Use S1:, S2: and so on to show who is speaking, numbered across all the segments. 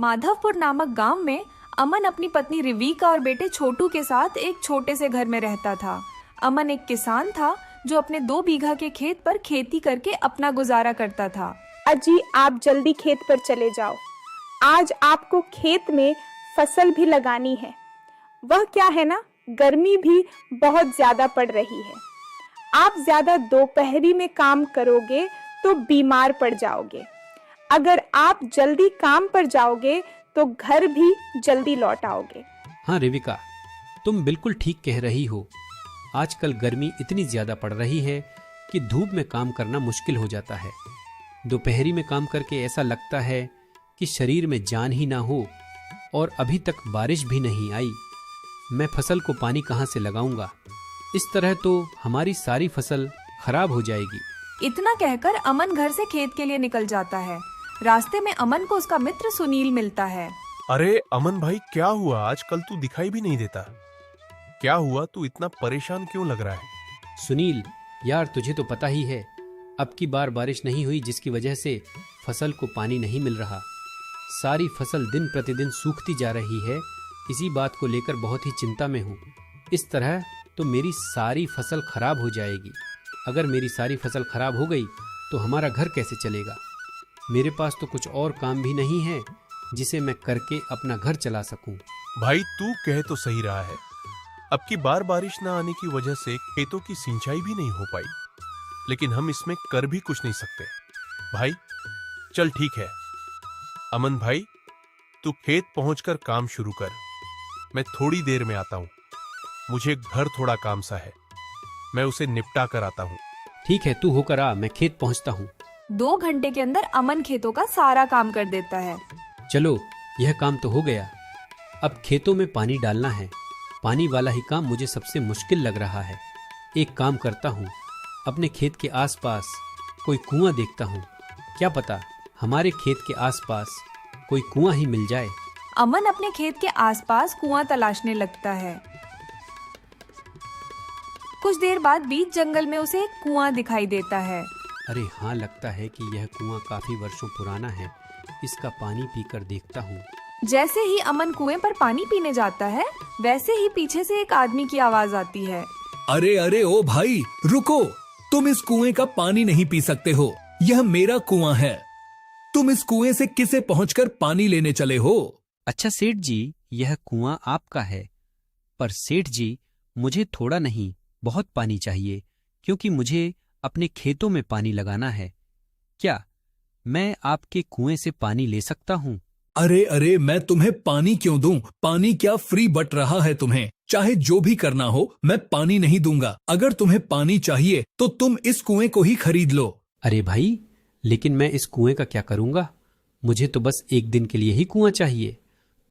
S1: माधवपुर नामक गांव में अमन अपनी पत्नी रिविका और बेटे छोटू के साथ एक छोटे से घर में रहता था। अमन एक किसान था जो अपने 2 बीघा के खेत पर खेती करके अपना गुजारा करता था।
S2: अजी, आप जल्दी खेत पर चले जाओ। आज आपको खेत में फसल भी लगानी है। वह क्या है ना, गर्मी भी बहुत ज्यादा पड़ रही है। आप ज्यादा दोपहरी में काम करोगे तो बीमार पड़ जाओगे। अगर आप जल्दी काम पर जाओगे तो घर भी जल्दी लौट आओगे।
S3: हाँ रिविका, तुम बिल्कुल ठीक कह रही हो। आजकल गर्मी इतनी ज्यादा पड़ रही है कि धूप में काम करना मुश्किल हो जाता है। दोपहरी में काम करके ऐसा लगता है कि शरीर में जान ही ना हो, और अभी तक बारिश भी नहीं आई। मैं फसल को पानी कहाँ से लगाऊंगा? इस तरह तो हमारी सारी फसल खराब हो जाएगी।
S1: इतना कहकर अमन घर से खेत के लिए निकल जाता है। रास्ते में अमन को उसका मित्र सुनील मिलता है।
S4: अरे अमन भाई, क्या हुआ? आजकल तू दिखाई भी नहीं देता। क्या हुआ? तू इतना परेशान क्यों लग रहा है?
S3: सुनील यार, तुझे तो पता ही है, अब की बार बारिश नहीं हुई, जिसकी वजह से फसल को पानी नहीं मिल रहा। सारी फसल दिन प्रतिदिन सूखती जा रही है। इसी बात को लेकर बहुत ही चिंता में हूँ। इस तरह तो मेरी सारी फसल खराब हो जाएगी। अगर मेरी सारी फसल खराब हो गई तो हमारा घर कैसे चलेगा? मेरे पास तो कुछ और काम भी नहीं है जिसे मैं करके अपना घर चला सकूं।
S4: भाई तू कह तो सही रहा है। अब की बार बारिश ना आने की वजह से खेतों की सिंचाई भी नहीं हो पाई, लेकिन हम इसमें कर भी कुछ नहीं सकते। भाई चल ठीक है। अमन भाई, तू खेत पहुंचकर काम शुरू कर। मैं थोड़ी देर में आता हूं। मुझे घर थोड़ा काम सा है, मैं उसे निपटा कर आता हूं।
S3: ठीक है, तू होकर आ, मैं खेत पहुंचता हूँ।
S1: 2 घंटे के अंदर अमन खेतों का सारा काम कर देता है।
S3: चलो, यह काम तो हो गया। अब खेतों में पानी डालना है। पानी वाला ही काम मुझे सबसे मुश्किल लग रहा है। एक काम करता हूँ, अपने खेत के आसपास कोई कुआं देखता हूँ। क्या पता हमारे खेत के आसपास कोई कुआं ही मिल जाए।
S1: अमन अपने खेत के आसपास कुआं तलाशने लगता है। कुछ देर बाद बीच जंगल में उसे एक कुआं दिखाई देता है।
S3: अरे हाँ, लगता है कि यह कुआं काफी वर्षों पुराना है। इसका पानी पीकर देखता हूँ।
S1: जैसे ही अमन कुएं पर पानी पीने जाता है, वैसे ही पीछे से एक आदमी की आवाज आती है।
S5: अरे अरे ओ भाई, रुको। तुम इस कुएं का पानी नहीं पी सकते हो। यह मेरा कुआं है। तुम इस कुएं से किसे पहुंचकर पानी लेने चले हो?
S3: अच्छा सेठ जी, यह कुआं आपका है, पर सेठ जी मुझे थोड़ा नहीं बहुत पानी चाहिए, क्योंकि मुझे अपने खेतों में पानी लगाना है। क्या मैं आपके कुएं से पानी ले सकता हूँ?
S5: अरे अरे, मैं तुम्हें पानी क्यों दूं? पानी क्या फ्री बट रहा है तुम्हें? चाहे जो भी करना हो, मैं पानी नहीं दूंगा। अगर तुम्हें पानी चाहिए तो तुम इस कुएं को ही खरीद लो।
S3: अरे भाई, लेकिन मैं इस कुएं का क्या करूंगा? मुझे तो बस एक दिन के लिए ही कुआं चाहिए।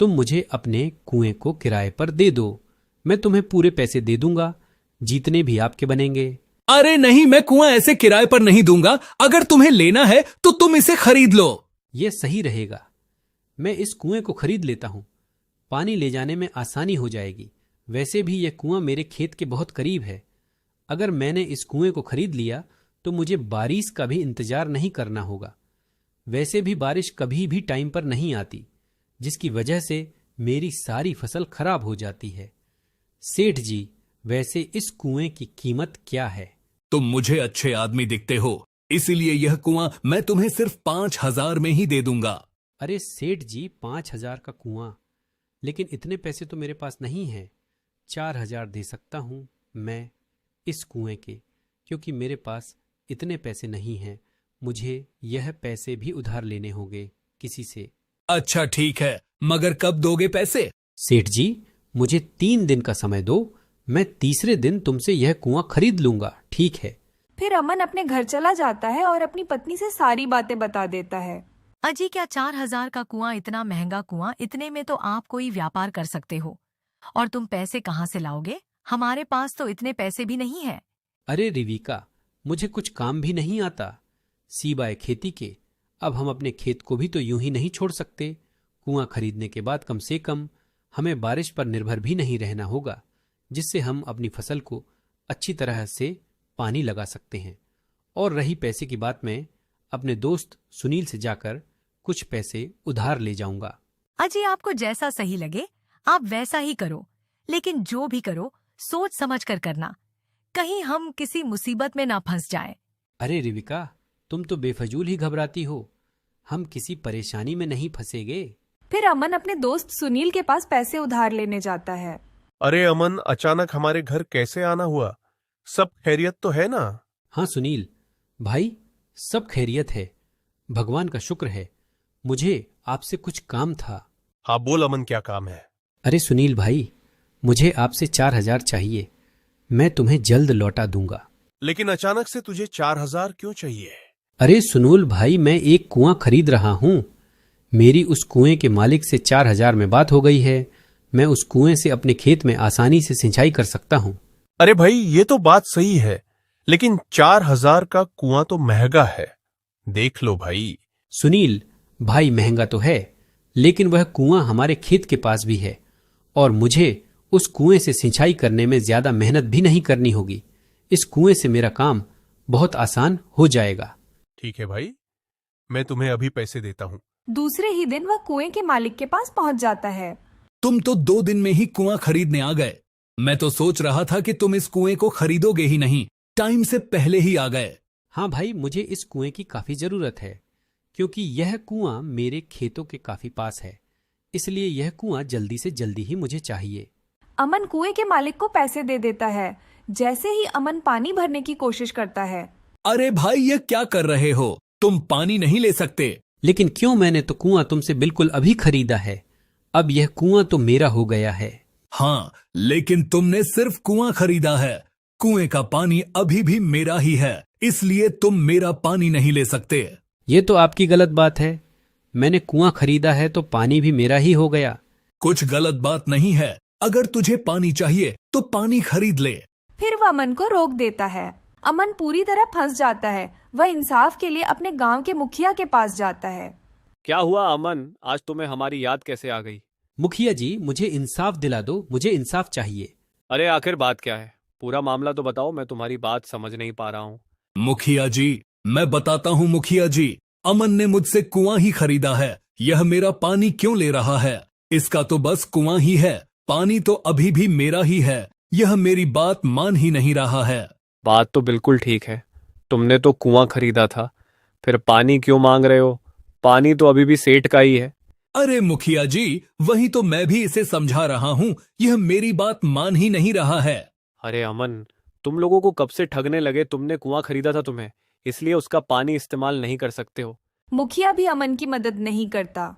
S3: तुम मुझे अपने कुएं को किराए पर दे दो। मैं तुम्हें पूरे पैसे दे दूंगा, जितने भी आपके बनेंगे।
S5: अरे नहीं, मैं कुआं ऐसे किराए पर नहीं दूंगा। अगर तुम्हें लेना है तो तुम इसे खरीद लो।
S3: यह सही रहेगा। मैं इस कुएं को खरीद लेता हूं। पानी ले जाने में आसानी हो जाएगी। वैसे भी यह कुआं मेरे खेत के बहुत करीब है। अगर मैंने इस कुएं को खरीद लिया तो मुझे बारिश का भी इंतजार नहीं करना होगा। वैसे भी बारिश कभी भी टाइम पर नहीं आती, जिसकी वजह से मेरी सारी फसल खराब हो जाती है। सेठ जी, वैसे इस कुएं की कीमत क्या है?
S5: तुम मुझे अच्छे आदमी दिखते हो, इसीलिए यह कुआं मैं तुम्हें सिर्फ 5,000 में ही दे दूंगा।
S3: अरे सेठ जी, 5,000 का कुआं? लेकिन इतने पैसे तो मेरे पास नहीं है। 4,000 दे सकता हूं मैं इस कुएं के, क्योंकि मेरे पास इतने पैसे नहीं हैं। मुझे यह पैसे भी उधार लेने होंगे किसी से।
S5: अच्छा ठीक है, मगर कब दोगे पैसे?
S3: सेठ जी, मुझे 3 दिन का समय दो। मैं तीसरे दिन तुमसे यह कुआं खरीद लूंगा, ठीक है?
S1: फिर अमन अपने घर चला जाता है और अपनी पत्नी से सारी बातें बता देता है।
S6: अजी, क्या 4,000 का कुआं, इतना महंगा कुआं? इतने में तो आप कोई व्यापार कर सकते हो। और तुम पैसे कहाँ से लाओगे? हमारे पास तो इतने पैसे भी नहीं है।
S3: अरे रिविका, मुझे कुछ काम भी नहीं आता सिवाय खेती के। अब हम अपने खेत को भी तो यूं ही नहीं छोड़ सकते। कुआं खरीदने के बाद कम से कम हमें बारिश पर निर्भर भी नहीं रहना होगा, जिससे हम अपनी फसल को अच्छी तरह से पानी लगा सकते हैं। और रही पैसे की बात, मैं अपने दोस्त सुनील से जाकर कुछ पैसे उधार ले जाऊंगा।
S6: अजी आपको जैसा सही लगे आप वैसा ही करो, लेकिन जो भी करो सोच समझ कर करना, कहीं हम किसी मुसीबत में ना फंस जाएं।
S3: अरे रिविका, तुम तो बेफजूल ही घबराती हो। हम किसी परेशानी में नहीं फंसेगे।
S1: फिर अमन अपने दोस्त सुनील के पास पैसे उधार लेने जाता है।
S4: अरे अमन, अचानक हमारे घर कैसे आना हुआ? सब खैरियत तो है ना?
S3: हाँ सुनील भाई, सब खैरियत है, भगवान का शुक्र है। मुझे आपसे कुछ काम था।
S4: हाँ बोल अमन, क्या काम है?
S3: अरे सुनील भाई, मुझे आपसे 4,000 चाहिए। मैं तुम्हें जल्द लौटा दूंगा।
S4: लेकिन अचानक से तुझे 4,000 क्यों चाहिए?
S3: अरे सुनील भाई, मैं एक कुआं खरीद रहा हूँ। मेरी उस कुएं के मालिक से 4,000 में बात हो गई है। मैं उस कुएं से अपने खेत में आसानी से सिंचाई कर सकता हूँ।
S4: अरे भाई, ये तो बात सही है, लेकिन 4,000 का कुआं तो महंगा है। देख लो भाई।
S3: सुनील भाई, महंगा तो है, लेकिन वह कुआं हमारे खेत के पास भी है और मुझे उस कुएं से सिंचाई करने में ज्यादा मेहनत भी नहीं करनी होगी। इस कुएं से मेरा काम बहुत आसान हो जाएगा।
S4: ठीक है भाई, मैं तुम्हें अभी पैसे देता हूँ।
S1: दूसरे ही दिन वह कुएं के मालिक के पास पहुंच जाता है।
S5: तुम तो 2 दिन में ही कुआं खरीदने आ गए। मैं तो सोच रहा था कि तुम इस कुएं को खरीदोगे ही नहीं, टाइम से पहले ही आ गए।
S3: हाँ भाई, मुझे इस कुएं की काफी जरूरत है, क्योंकि यह कुआं मेरे खेतों के काफी पास है। इसलिए यह कुआं जल्दी से जल्दी ही मुझे चाहिए।
S1: अमन कुएं के मालिक को पैसे दे देता है। जैसे ही अमन पानी भरने की कोशिश करता है।
S5: अरे भाई, ये क्या कर रहे हो? तुम पानी नहीं ले सकते।
S3: लेकिन क्यों? मैंने तो कुआं तुमसे बिल्कुल अभी खरीदा है। अब यह कुआं तो मेरा हो गया है।
S5: हाँ, लेकिन तुमने सिर्फ कुआं खरीदा है। कुएं का पानी अभी भी मेरा ही है, इसलिए तुम मेरा पानी नहीं ले सकते।
S3: ये तो आपकी गलत बात है। मैंने कुआं खरीदा है तो पानी भी मेरा ही हो गया।
S5: कुछ गलत बात नहीं है। अगर तुझे पानी चाहिए तो पानी खरीद ले।
S1: फिर वह अमन को रोक देता है। अमन पूरी तरह फंस जाता है। वह इंसाफ के लिए अपने गांव के मुखिया के पास जाता है।
S7: क्या हुआ अमन, आज तुम्हें हमारी याद कैसे आ गई?
S3: मुखिया जी, मुझे इंसाफ दिला दो। मुझे इंसाफ चाहिए।
S7: अरे आखिर बात क्या है? पूरा मामला तो बताओ, मैं तुम्हारी बात समझ नहीं पा रहा हूँ।
S5: मुखिया जी, मैं बताता हूँ मुखिया जी। अमन ने मुझसे कुआं ही खरीदा है। यह मेरा पानी क्यों ले रहा है? इसका तो बस कुआं ही है, पानी तो अभी भी मेरा ही है। यह मेरी बात मान ही नहीं रहा है।
S7: बात तो बिल्कुल ठीक है, तुमने तो कुआं खरीदा था, फिर पानी क्यों मांग रहे हो? पानी तो अभी भी सेठ का ही है।
S5: अरे मुखिया जी, वही तो मैं भी इसे समझा रहा हूँ। यह मेरी बात मान ही नहीं रहा है।
S7: अरे अमन, तुम लोगों को कब से ठगने लगे? तुमने कुआं खरीदा था तुम्हें, इसलिए उसका पानी इस्तेमाल नहीं कर सकते हो।
S1: मुखिया भी अमन की मदद नहीं करता।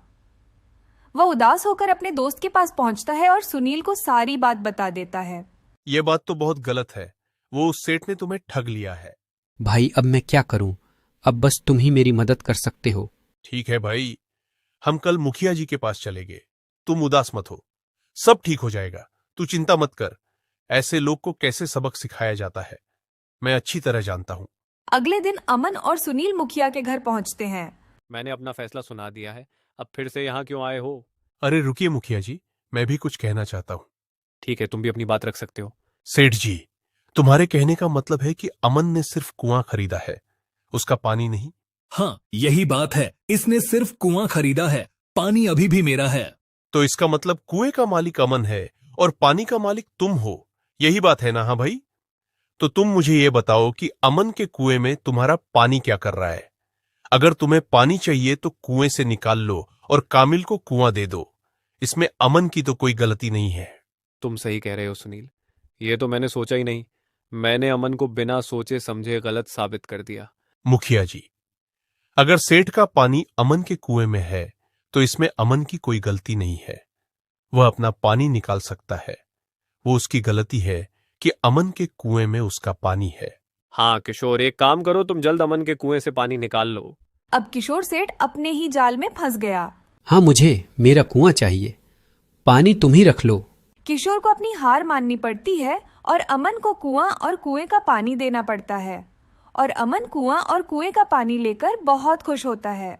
S1: वह उदास होकर अपने दोस्त के पास पहुंचता है और सुनील को सारी बात बता देता है।
S4: ये बात तो बहुत गलत है। वो उस सेठ ने तुम्हें ठग लिया है।
S3: भाई, अब मैं क्या करूं? अब बस तुम ही मेरी मदद कर सकते हो।
S4: ठीक है भाई, हम कल मुखिया जी के पास चलेंगे। तुम उदास मत हो, सब ठीक हो जाएगा। तू चिंता मत कर। ऐसे लोग को कैसे सबक सिखाया जाता है, मैं अच्छी तरह जानता हूँ।
S1: अगले दिन अमन और सुनील मुखिया के घर पहुंचते हैं।
S7: मैंने अपना फैसला सुना दिया है, अब फिर से यहाँ क्यों आए हो?
S4: अरे रुकिए मुखिया जी, मैं भी कुछ कहना चाहता हूँ।
S7: ठीक है, तुम भी अपनी बात रख सकते हो।
S4: सेठ जी, तुम्हारे कहने का मतलब है कि अमन ने सिर्फ कुआं खरीदा है, उसका पानी नहीं?
S5: हाँ, यही बात है। इसने सिर्फ कुआं खरीदा है, पानी अभी भी मेरा है।
S4: तो इसका मतलब कुएं का मालिक अमन है और पानी का मालिक तुम हो, यही बात है ना? हाँ भाई, तो तुम मुझे ये बताओ कि अमन के कुएं में तुम्हारा पानी क्या कर रहा है? अगर तुम्हें पानी चाहिए तो कुएं से निकाल लो और कामिल को कुआं दे दो। इसमें अमन की तो कोई गलती नहीं है।
S7: तुम सही कह रहे हो सुनील, ये तो मैंने सोचा ही नहीं। मैंने अमन को बिना सोचे समझे गलत साबित कर दिया।
S4: मुखिया जी, अगर सेठ का पानी अमन के कुएं में है तो इसमें अमन की कोई गलती नहीं है। वह अपना पानी निकाल सकता है। वो उसकी गलती है कि अमन के कुएं में उसका पानी है।
S7: हाँ किशोर, एक काम करो, तुम जल्द अमन के कुएं से पानी निकाल लो।
S1: अब किशोर सेठ अपने ही जाल में फंस गया।
S3: हाँ, मुझे मेरा कुआं चाहिए। पानी तुम ही रख लो।
S1: किशोर को अपनी हार माननी पड़ती है और अमन को कुआं और कुएं का पानी देना पड़ता है। और अमन कुआं और कुएं का पानी लेकर बहुत खुश होता है।